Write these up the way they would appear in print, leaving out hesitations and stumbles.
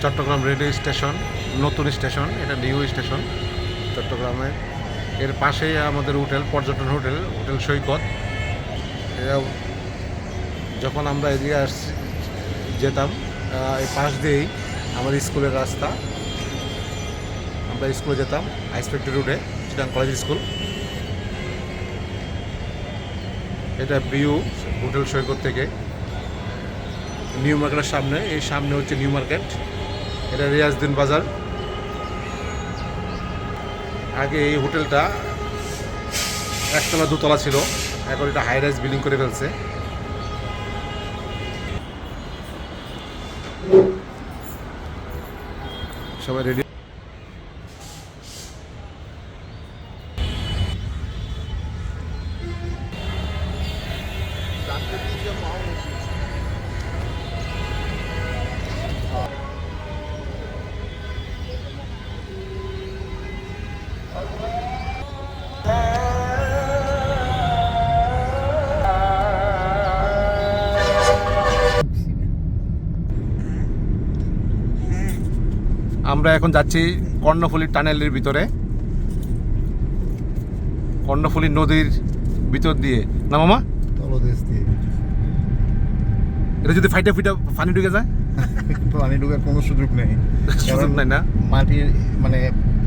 Chittagong railway station, নতুন station, এটা new station চট্টগ্রামে। এর পাশেই আমাদের হোটেল, পর্যটন হোটেল, হোটেল সৈকত। এরা যখন আমরা এদিকে যেতাম, এই পাশ দিয়েই আমাদের স্কুলের রাস্তা। আমরা স্কুলে যেতাম হাই স্পিড রুটে, চিটাং কলেজ স্কুল। এটা ভিউ হোটেল সৈকত থেকে নিউ মার্কেটের সামনে। এই সামনে হচ্ছে নিউ মার্কেট, এটা রিয়াজউদ্দিন বাজার। আগে এই হোটেলটা একতলা দুতলা ছিল, এখন এটা হাই রাইজ বিল্ডিং করে ফেলছে। সবাই রেডি। আমরা এখন যাচ্ছি কর্ণফুলী টানেলের ভিতরে, কর্ণফুলী নদীর ভিতর দিয়ে না মামা? তলদেশ দিয়ে এটা যদি ফাইটা পানি ঢুকে যায়, পানি ঢোকার কোনো সুযোগ নেই। সুযোগ নাই না? মাটির মানে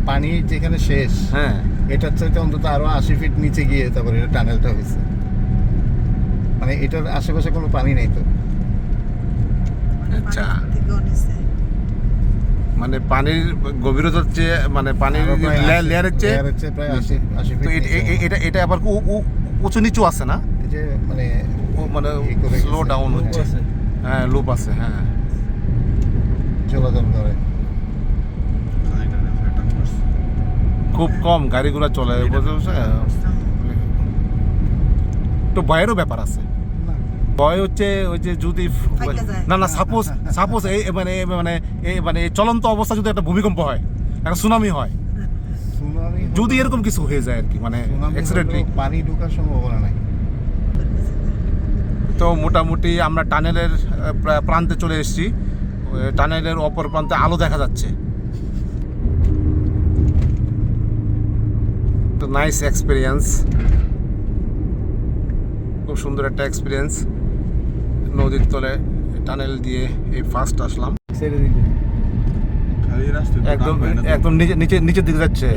পানি যেখানে শেষ, হ্যাঁ, এটার চাইতে অন্তত আরো 80 ফিট নিচে গিয়ে তারপরে এটা টানেলটা হয়েছে। মানে এটার আশেপাশে কোনো পানি নেই তো। আচ্ছা, মানে পানির গভীরতা হচ্ছে, মানে পানির লেয়ারের চেয়ে প্রায় 80 তো ফিট। এটা আবার উঁচু নিচু আছে না? এই যে মানে মানে স্লো ডাউন হচ্ছে, হ্যাঁ, লুপ আছে, হ্যাঁ, চলাচল করে। খুব কম গাড়িগুলো চলে, বুঝতে, একটু ভয়েরও ব্যাপার আছে। ভয় হচ্ছে ওই যে যদি না সাপোজ এই মানে মানে মানে চলন্ত অবস্থা যদি একটা ভূমিকম্প হয়, একটা সুনামি হয়, যদি এরকম কিছু হয়ে যায় আর কি, মানে অ্যাক্সিডেন্টলি পানি ঢোকার সম্ভাবনা নাই। তো মোটামুটি আমরা টানেলের প্রান্তে চলে এসেছি। টানেলের অপর প্রান্তে আলো দেখা যাচ্ছে। তো নাইস এক্সপিরিয়েন্স, খুব সুন্দর একটা এক্সপিরিয়েন্স। নদীর তলে টানেল দিয়ে এই ফার্স্ট আসলাম। একদম একদম নিচের দিকে যাচ্ছে।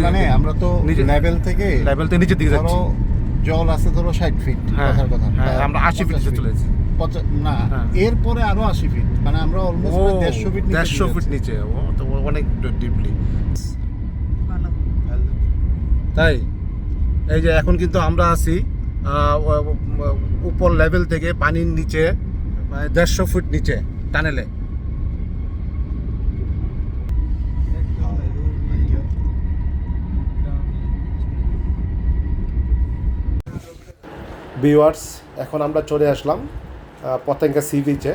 মানে আমরা তো লেভেল থেকে নিচের দিকে যাচ্ছি। জল আছে ধরো 60 ফিট, কথার কথা। হ্যাঁ, আমরা 80 ফিট চলে এসেছি। না, এরপরে আরো 80 ফিট, মানে আমরা অলমোস্ট 150 ফিট নিচে। ও তো অনেক ডিপলি। তাই এই যে এখন কিন্তু আমরা আছি উপর লেভেল থেকে পানির নিচে 150 ফিট নিচে টানেলে। ভিউয়ার্স, এখন আমরা চলে আসলাম পতেঙ্গা সি বিচে।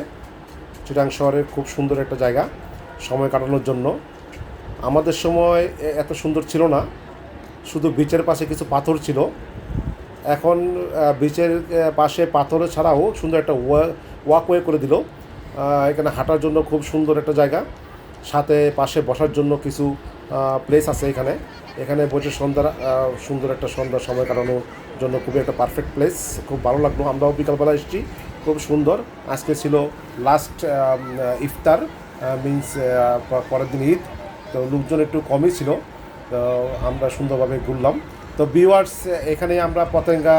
চিটাং শহরের খুব সুন্দর একটা জায়গা সময় কাটানোর জন্য। আমাদের সময় এত সুন্দর ছিল না, শুধু বিচের পাশে কিছু পাথর ছিল। এখন বিচের পাশে পাথর ছাড়াও সুন্দর একটা ওয়াকওয়ে করে দিল। এখানে হাঁটার জন্য খুব সুন্দর একটা জায়গা, সাথে পাশে বসার জন্য কিছু প্লেস আছে। এখানে বসে সুন্দর একটা সন্ধ্যা সময় কাটানোর জন্য খুবই একটা পারফেক্ট প্লেস। খুব ভালো লাগলো। আমরাও বিকালবেলা এসেছি, খুব সুন্দর। আজকে ছিল লাস্ট ইফতার, মিন্স পরের দিন ঈদ, তো লোকজন একটু কমই ছিল। তো আমরা সুন্দরভাবে ঘুরলাম। তো ভিউয়ার্স, এখানে আমরা পতেঙ্গা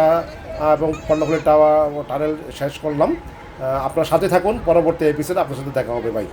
এবং কর্ণফুলী টানেল শেষ করলাম। আপনার সাথে থাকুন, পরবর্তী এপিসোডে আপনার সাথে দেখা হবে। ভাই।